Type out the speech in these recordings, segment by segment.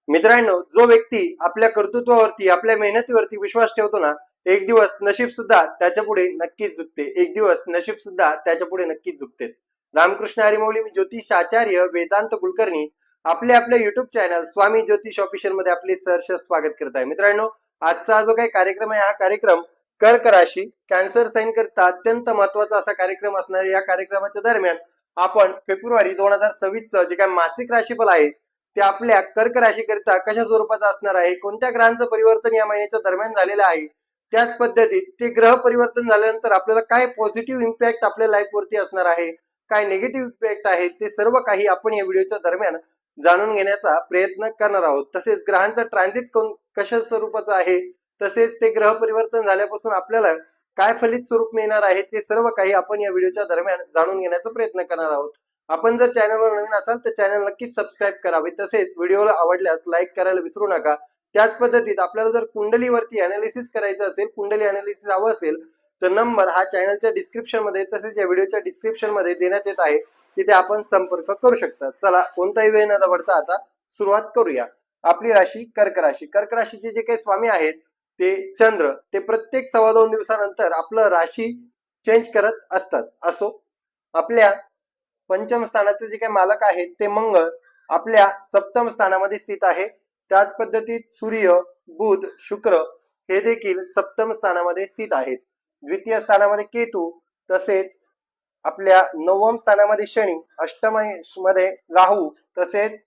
मित्रांनो, जो व्यक्ती आपल्या कर्तृत्वावरती आपल्या मेहनतीवरती विश्वास ठेवतो ना, एक दिवस नशीब सुद्धा त्याच्या पुढे नक्कीच झुकते. एक दिवस नशीब सुद्धा त्याच्या पुढे नक्कीच झुकते. रामकृष्ण हरिमौली, मी ज्योतिष आचार्य वेदांत कुलकर्णी आपल्या युट्यूब चॅनल स्वामी ज्योतिष ऑफिशियल मध्ये आपले सहर्ष स्वागत करत आहे. मित्रांनो, आजचा जो काही कार्यक्रम आहे, हा कार्यक्रम कर्क राशी कॅन्सर साइन करता अत्यंत महत्वाचा असा कार्यक्रम असणार. या कार्यक्रमाच्या दरम्यान आपण फेब्रुवारी 2026 जे काय मासिक राशीफल आहे ते आपल्या कर्क राशीकरिता कशा स्वरूपाचं असणार आहे, कोणत्या ग्रहांचं परिवर्तन या महिन्याच्या दरम्यान झालेलं आहे, त्याच पद्धतीत ते ग्रह परिवर्तन झाल्यानंतर आपल्याला काय पॉझिटिव्ह इम्पॅक्ट आपल्या लाईफ वरती असणार आहे, काय निगेटिव्ह इम्पॅक्ट आहे, ते सर्व काही आपण या व्हिडिओच्या दरम्यान जाणून घेण्याचा प्रयत्न करणार आहोत. तसेच ग्रहांचं ट्रान्झिट कशा स्वरूपाचं आहे, तसेच ते ग्रह परिवर्तन झाल्यापासून आपल्याला काय फलित स्वरूप मिळणार आहे, ते सर्व काही आपण या व्हिडिओच्या दरम्यान जाणून घेण्याचा प्रयत्न करणार आहोत. आपण जर चॅनलवर नवीन असाल तर चॅनल नक्कीच सबस्क्राईब करावे. तसेच व्हिडिओला आवडल्यास लाईक करायला विसरू नका. त्याच पद्धतीत आपल्याला जर कुंडलीवरती अनालिसिस करायचं असेल, कुंडली अनालिसिस हवं असेल, तर नंबर हा चॅनलच्या डिस्क्रिप्शन मध्ये तसेच या व्हिडिओच्या डिस्क्रिप्शन मध्ये देण्यात येत आहे. तिथे आपण संपर्क करू शकता. चला, कोणताही वेळ न दवडता आता सुरुवात करूया. आपली राशी कर्क राशी. कर्क राशीचे जे काही स्वामी आहेत ते चंद्र, ते प्रत्येक 2.25 दिवसानंतर आपलं राशी चेंज करत असतात. असो, आपल्या पंचम स्थानाचे जे काही मालक आहेत ते मंगळ आपल्या सप्तम स्थानामध्ये स्थित आहे. त्याच पद्धतीत सूर्य, बुध, शुक्र हे देखील सप्तम स्थानामध्ये स्थित आहेत. द्वितीय स्थानामध्ये केतू, तसेच आपल्या नवम स्थानामध्ये शनी, अष्टम मध्ये राहू, तसेच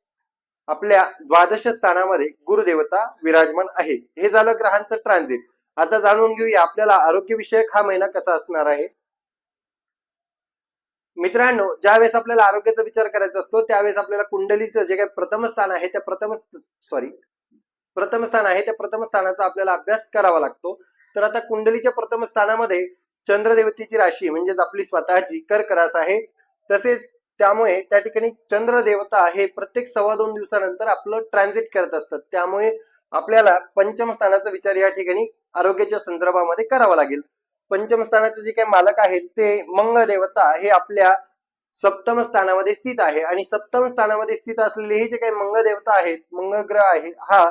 आपल्या द्वादश स्थानामध्ये गुरुदेवता विराजमान आहे. हे झालं ग्रहांचं ट्रान्झिट. आता जाणून घेऊया आपल्याला आरोग्यविषयक हा महिना कसा असणार आहे. मित्रांनो, ज्यावेळेस आपल्याला आरोग्याचा विचार करायचा असतो त्यावेळेस आपल्याला कुंडलीचं जे काही प्रथम स्थान आहे त्या प्रथम स्थानाचा आपल्याला अभ्यास करावा लागतो. तर आता कुंडलीच्या प्रथम स्थानामध्ये चंद्रदेवतेची राशी म्हणजेच आपली स्वतःची कर्क रास आहे. तसेच त्यामुळे त्या ठिकाणी चंद्र देवता हे प्रत्येक 2.25 दिवसानंतर आपलं ट्रान्झिट करत असतात. त्यामुळे आपल्याला पंचम स्थानाचा विचार या ठिकाणी आरोग्याच्या संदर्भामध्ये करावा लागेल. पंचम स्थानाचे जे काही मालक आहेत ते मंगळ देवता हे आपल्या सप्तम स्थानामध्ये स्थित आहे. आणि सप्तम स्थानामध्ये स्थित असलेले हे जे काही मंगळ देवता आहेत, मंगळ ग्रह आहे, हा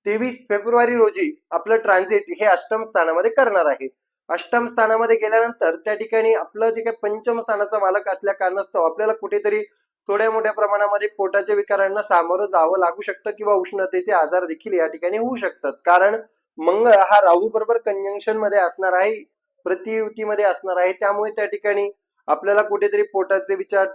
23 फेब्रुवारी रोजी आपलं ट्रान्झिट हे अष्टम स्थानामध्ये करणार आहे. अष्टम स्थानामध्ये गेल्यानंतर त्या ठिकाणी आपलं जे काही पंचम स्थानाचा मालक असल्या कारणास्तव आपल्याला कुठेतरी थोड्या मोठ्या प्रमाणामध्ये पोटाच्या विकारांना सामोरं जावं लागू शकतं किंवा उष्णतेचे आजार देखील या ठिकाणी होऊ शकतात. कारण मंगळ हा राहू बरोबर कंजंक्शन मध्ये असणार आहे, प्रतियुतीमध्ये असणार आहे. त्यामुळे त्या ठिकाणी आपल्याला कुठेतरी पोटाचे विचार,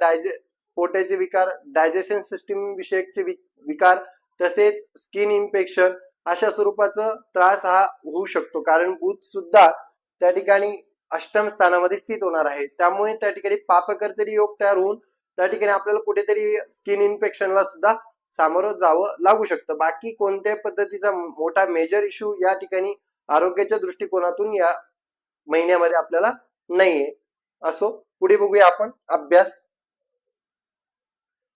पोटाचे विकार, डायजेशन सिस्टीम विषयकचे विकार, तसेच स्किन इन्फेक्शन अशा स्वरूपाचा त्रास हा होऊ शकतो. कारण बुध सुद्धा त्या ठिकाणी अष्टम स्थानामध्ये स्थित होणार आहे. त्यामुळे त्या ठिकाणी पापकर्तरी योग तयार होऊन त्या ठिकाणी आपल्याला कुठेतरी स्किन इन्फेक्शनला सुद्धा सामोरं जावं लागू शकतं. बाकी कोणत्याही पद्धतीचा मोठा मेजर इश्यू या ठिकाणी आरोग्याच्या दृष्टिकोनातून या महिन्यामध्ये आपल्याला नाहीये. असो, पुढे बघूया आपण अभ्यास.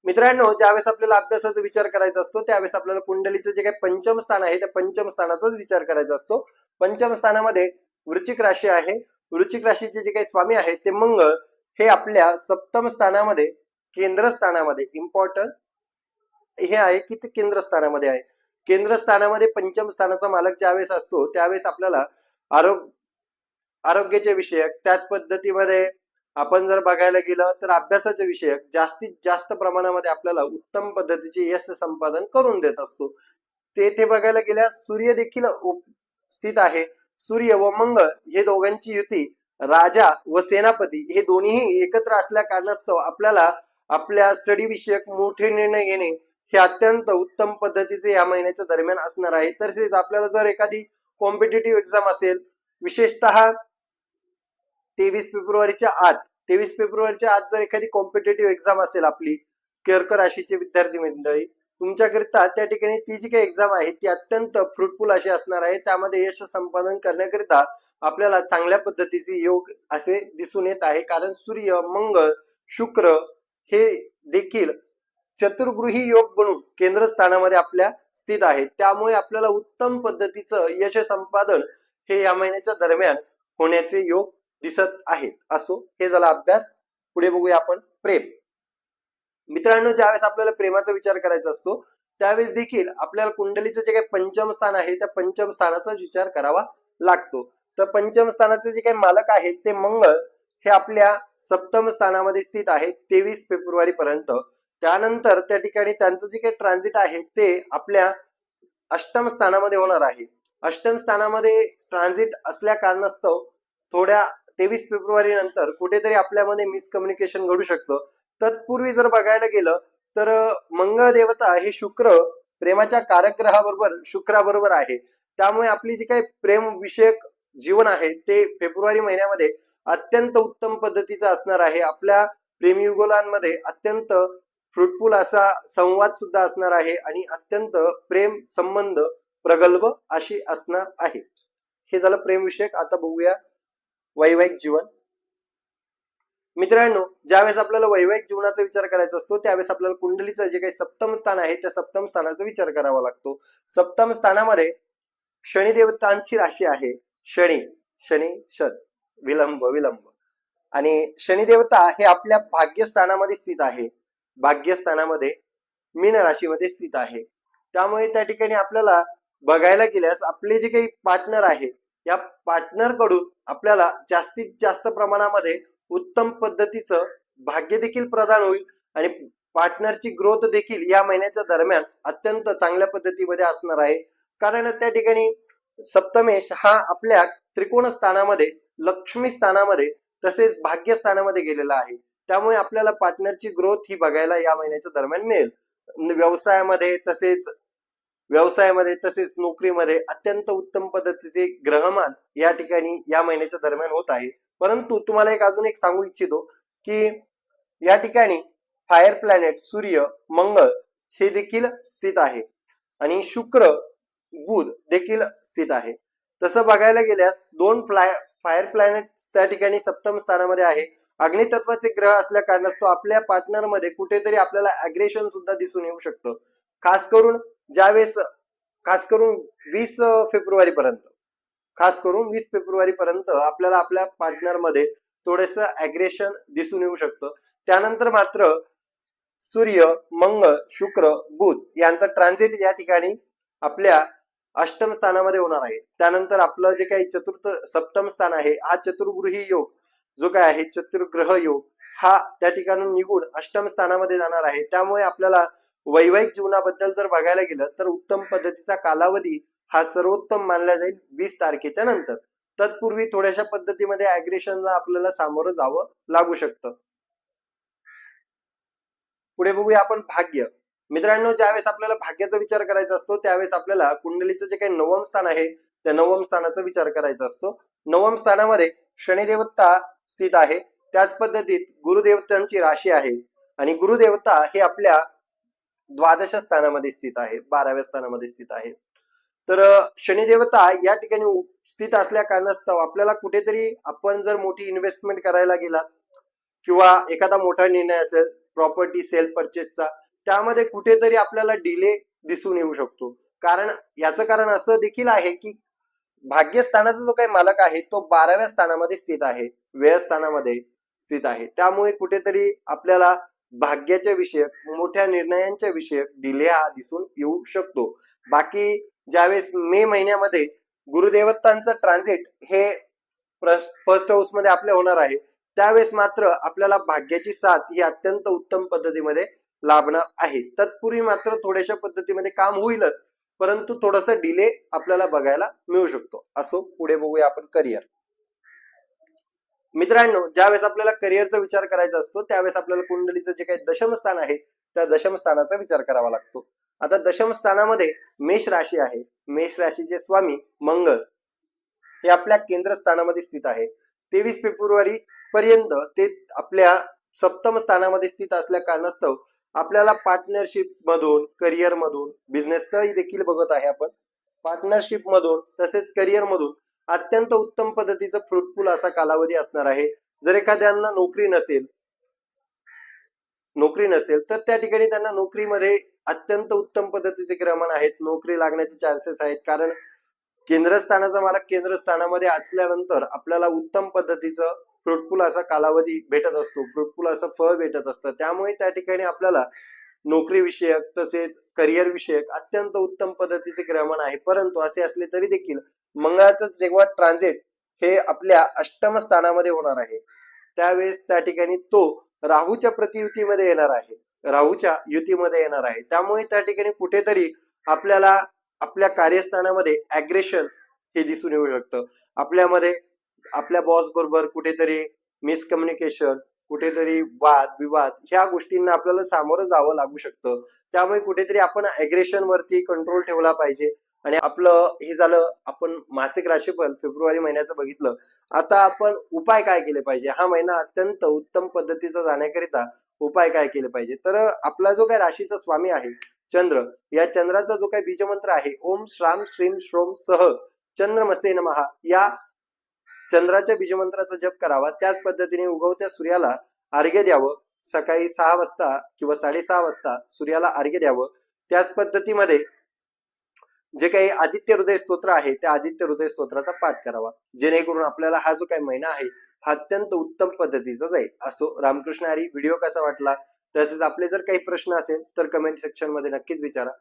मित्रांनो, ज्यावेळेस आपल्याला अभ्यासाचा विचार करायचा असतो त्यावेळेस आपल्याला कुंडलीचं जे काही पंचम स्थान आहे त्या पंचम स्थानाचाच विचार करायचा असतो. पंचम स्थानामध्ये वृश्चिक राशी आहे. वृश्चिक राशीचे जे काही स्वामी आहेत ते मंगळ हे आपल्या सप्तम स्थानामध्ये केंद्र स्थानामध्ये, इम्पॉर्टंट हे आहे की ते केंद्र स्थानामध्ये आहे. केंद्र स्थानामध्ये पंचम स्थानाचा मालक ज्यावेळेस असतो त्यावेळेस आपल्याला आरोग्याचे विषयक, त्याच पद्धतीमध्ये आपण जर बघायला गेलं तर अभ्यासाचे विषयक जास्तीत जास्त प्रमाणामध्ये आपल्याला उत्तम पद्धतीचे यश संपादन करून देत असतो. तेथे बघायला गेल्यास सूर्य देखील स्थित आहे. सूर्य व मंगळ हे दोघांची युती, राजा व सेनापती हे दोन्ही एकत्र असल्या कारणास्तव आपल्याला आपल्या स्टडी विषयक मोठे निर्णय घेणे हे अत्यंत उत्तम पद्धतीचे या महिन्याच्या दरम्यान असणार आहे. तसेच आपल्याला जर एखादी कॉम्पिटेटिव्ह एक्झाम असेल, विशेषतः 23 फेब्रुवारीच्या आत जर एखादी कॉम्पिटेटिव्ह एक्झाम असेल आपली, कर्क राशीचे विद्यार्थी मंडळी, तुमच्याकरिता त्या ठिकाणी ती जी काही एक्झाम आहे ती अत्यंत फ्रुटफुल अशी असणार आहे. त्यामध्ये यश संपादन करण्याकरिता आपल्याला चांगल्या पद्धतीचे योग असे दिसून येत आहे. कारण सूर्य, मंगळ, शुक्र हे देखील चतुर्गृही योग बनून केंद्र स्थानामध्ये आपल्या स्थित आहेत. त्यामुळे आपल्याला उत्तम पद्धतीचं यश संपादन हे या महिन्याच्या दरम्यान होण्याचे योग दिसत आहेत. असो, हे झाला अभ्यास. पुढे बघूया आपण प्रेम. मित्रांनो, ज्यावेळेस आपल्याला प्रेमाचा विचार करायचा असतो त्यावेळेस देखील आपल्याला कुंडलीचं जे काही पंचम स्थान आहे त्या पंचम स्थानाचा विचार करावा लागतो. तर पंचम स्थानाचे जे काही मालक आहेत ते मंगळ हे आपल्या सप्तम स्थानामध्ये स्थित आहे 23 फेब्रुवारी पर्यंत. त्यानंतर त्या ठिकाणी त्यांचं जे काही ट्रान्झिट आहे ते आपल्या अष्टम स्थानामध्ये होणार आहे. अष्टम स्थानामध्ये ट्रान्झिट असल्या कारणास्तव थोड्या 23 फेब्रुवारी नंतर कुठेतरी आपल्यामध्ये मिसकम्युनिकेशन घडू शकतं. तत्पूर्वी जर बघायला गेलं तर मंगळ देवता हे शुक्र प्रेमाच्या कारक ग्रहाबरोबर शुक्राबरोबर आहे. त्यामुळे आपली जी काही प्रेम विषयक जीवन आहे ते फेब्रुवारी महिन्यामध्ये अत्यंत उत्तम पद्धतीचं असणार आहे. आपल्या प्रेमयुगुलांमध्ये अत्यंत फ्रुटफुल असा संवाद सुद्धा असणार आहे आणि अत्यंत प्रेम संबंध प्रगल्भ अशी असणार आहे. हे झालं प्रेम विषयक. आता बघूया वैवाहिक जीवन. मित्रांनो, ज्यावेळेस आपल्याला वैवाहिक जीवनाचा विचार करायचा असतो त्यावेळेस आपल्याला कुंडलीचं जे काही सप्तम स्थान आहे त्या सप्तम स्थानाचा विचार करावा लागतो. सप्तम स्थानामध्ये शनी देवतांची राशी आहे. शनी शनी शन विलंब विलंब आणि शनी देवता हे आपल्या भाग्यस्थानामध्ये स्थित आहे. भाग्यस्थानामध्ये मीन राशीमध्ये स्थित आहे. त्यामुळे त्या ठिकाणी आपल्याला बघायला गेल्यास आपले जे काही पार्टनर आहे या पार्टनर कडून आपल्याला जास्तीत जास्त प्रमाणामध्ये उत्तम पद्धतीचं भाग्य देखील प्रदान होईल आणि पार्टनरची ग्रोथ देखील या महिन्याच्या दरम्यान अत्यंत चांगल्या पद्धतीमध्ये असणार आहे. कारण त्या ठिकाणी सप्तमेश हा आपल्या त्रिकोण स्थानामध्ये लक्ष्मी स्थानामध्ये तसेच भाग्य स्थानामध्ये गेलेला आहे. त्यामुळे आपल्याला पार्टनरची ग्रोथ ही बघायला या महिन्याच्या दरम्यान मिळेल. व्यवसायामध्ये तसेच नोकरीमध्ये अत्यंत उत्तम पद्धतीचे ग्रहमान या ठिकाणी या महिन्याच्या दरम्यान होत आहे. परंतु तुम्हाला अजून एक सांगू इच्छितो की या ठिकाणी फायर प्लॅनेट सूर्य मंगळ हे देखील स्थित आहे आणि शुक्र बुध देखील स्थित आहे. तसं बघायला गेल्यास दोन फायर प्लॅनेट त्या ठिकाणी सप्तम स्थानामध्ये आहे. अग्नितत्वाचे ग्रह असल्या कारणास्तव आपल्या पार्टनर मध्ये कुठेतरी आपल्याला अग्रेशन सुद्धा दिसून येऊ शकतं. खास करून 20 फेब्रुवारी पर्यंत आपल्याला आपल्या पार्टनर मध्ये थोडंसं अग्रेशन दिसून येऊ शकतं. त्यानंतर मात्र सूर्य मंगळ शुक्र बुध यांचा ट्रान्झिट या ठिकाणी आपल्या अष्टम स्थानामध्ये होणार आहे. त्यानंतर आपलं जे काही सप्तम स्थान आहे हा चतुर्गृही योग जो काय आहे चतुर्ग्रह योग हा त्या ठिकाणी निघून अष्टम स्थानामध्ये जाणार आहे. त्यामुळे आपल्याला वैवाहिक जीवनाबद्दल जर बघायला गेलं तर उत्तम पद्धतीचा कालावधी हा सर्वोत्तम मानला जाईल 20 तारखेच्या नंतर. तत्पूर्वी थोड्याशा पद्धतीमध्ये अग्रेशनला आपल्याला सामोरं जावं लागू शकतं. पुढे बघूया आपण भाग्य. मित्रांनो, ज्यावेळेस आपल्याला भाग्याचा विचार करायचा असतो त्यावेळेस आपल्याला कुंडलीचं जे काही नवम स्थान आहे त्या नवम स्थानाचा विचार करायचा असतो. नवम स्थानामध्ये शनी देवता स्थित आहे. त्याच पद्धतीत गुरुदेवतांची राशी आहे आणि गुरुदेवता हे आपल्या द्वादश स्थानामध्ये स्थित आहे, 12व्या स्थानामध्ये स्थित आहे. तर शनी देवता या ठिकाणी स्थित असल्या कारणास्तव आपल्याला कुठेतरी आपण जर मोठी इन्व्हेस्टमेंट करायला गेला किंवा एखादा मोठा निर्णय असेल प्रॉपर्टी सेल परचेसचा त्यामध्ये कुठेतरी आपल्याला डिले दिसून येऊ शकतो. याचं कारण असं देखील आहे की भाग्यस्थानाचा जो काही मालक आहे तो 12व्या स्थानामध्ये स्थित आहे, व्ययस्थानामध्ये स्थित आहे. त्यामुळे कुठेतरी आपल्याला भाग्याच्या विषयक मोठ्या निर्णयांच्या विषयक डिले हा दिसून येऊ शकतो. बाकी ज्यावेळेस मे महिन्यामध्ये गुरुदेवतांचं ट्रान्झिट हे फर्स्ट हाऊस मध्ये आपल्या होणार आहे त्यावेळेस मात्र आपल्याला भाग्याची साथ ही अत्यंत उत्तम पद्धतीमध्ये लाभणार आहे. तत्पूर्वी मात्र थोड्याशा पद्धतीमध्ये काम होईलच परंतु थोडस डिले आपल्याला बघायला मिळू शकतो. असो, पुढे बघूया आपण करिअर. मित्रांनो, ज्यावेळेस आपल्याला करिअरचा विचार करायचा असतो त्यावेळेस आपल्याला कुंडलीचं जे काही दशम स्थान आहे त्या दशम स्थानाचा विचार करावा लागतो. आता दशम स्थानामध्ये मेष राशी आहे. मेष राशीचे स्वामी मंगळ हे आपल्या केंद्र स्थानामध्ये स्थित आहे. 23 फेब्रुवारी पर्यंत ते आपल्या सप्तम स्थानामध्ये स्थित असल्या कारणास्तव आपल्याला पार्टनरशिप मधून करिअर मधून बिझनेसचाही देखील बघत आहे आपण. पार्टनरशिप मधून तसेच करिअर मधून अत्यंत उत्तम पद्धतीचा फ्रुटफुल असा कालावधी असणार आहे. जर एखाद्यांना नोकरी नसेल तर त्या ठिकाणी त्यांना नोकरीमध्ये अत्यंत उत्तम पद्धतीचे ग्रहमान आहेत, नोकरी लागण्याचे चान्सेस आहेत. कारण केंद्रस्थानाचा मालक केंद्र स्थानामध्ये असल्यानंतर आपल्याला उत्तम पद्धतीचं फ्रुटफुल असा कालावधी भेटत असतो, फ्रुटफुल असं फळ भेटत असतं. त्यामुळे त्या ठिकाणी आपल्याला नोकरी विषयक तसेच करिअर विषयक अत्यंत उत्तम पद्धतीचे ग्रहमान आहे. परंतु असे असले तरी देखील मंगळाचं जेव्हा ट्रान्झिट हे आपल्या अष्टम स्थानामध्ये होणार आहे, त्यावेळेस त्या ठिकाणी तो राहूच्या प्रतियुतीमध्ये येणार आहे, राहूच्या युतीमध्ये येणार आहे. त्यामुळे त्या ठिकाणी कुठेतरी आपल्याला आपल्या कार्यस्थानामध्ये ऍग्रेशन हे दिसून येऊ शकतं. आपल्यामध्ये आपल्या बॉस बरोबर कुठेतरी मिसकम्युनिकेशन, कुठेतरी वाद विवाद ह्या गोष्टींना आपल्याला सामोरं जावं लागू शकतं. त्यामुळे कुठेतरी आपण ऍग्रेशन वरती कंट्रोल ठेवला पाहिजे. आणि आपलं हे झालं, आपण मासिक राशीफल फेब्रुवारी महिन्याचं बघितलं. आता आपण उपाय काय केले पाहिजे, हा महिना अत्यंत उत्तम पद्धतीचा जाण्याकरिता उपाय काय केले पाहिजे. तर आपला जो काय राशीचा स्वामी आहे चंद्र, या चंद्राचा जो काही बीजमंत्र आहे ओम श्राम श्रीम श्रोम सह चंद्रमसे नमः, या चंद्राच्या बीजमंत्राचा जप करावा. त्याच पद्धतीने उगवत्या सूर्याला अर्घ्य द्यावं. सकाळी 6 वाजता किंवा 6:30 वाजता सूर्याला अर्घ्य द्यावं. त्याच पद्धतीमध्ये जे काही आदित्य हृदय स्तोत्र आहे त्या आदित्य हृदय स्तोत्राचा पाठ करावा, जेणेकरून आपल्याला हा जो काही महिना आहे हा अत्यंत उत्तम पद्धतीचा जाईल. असो, रामकृष्ण हरी. व्हिडिओ कसा वाटला, तसेच आपले जर काही प्रश्न असेल तर कमेंट सेक्शन मध्ये नक्कीच विचारा.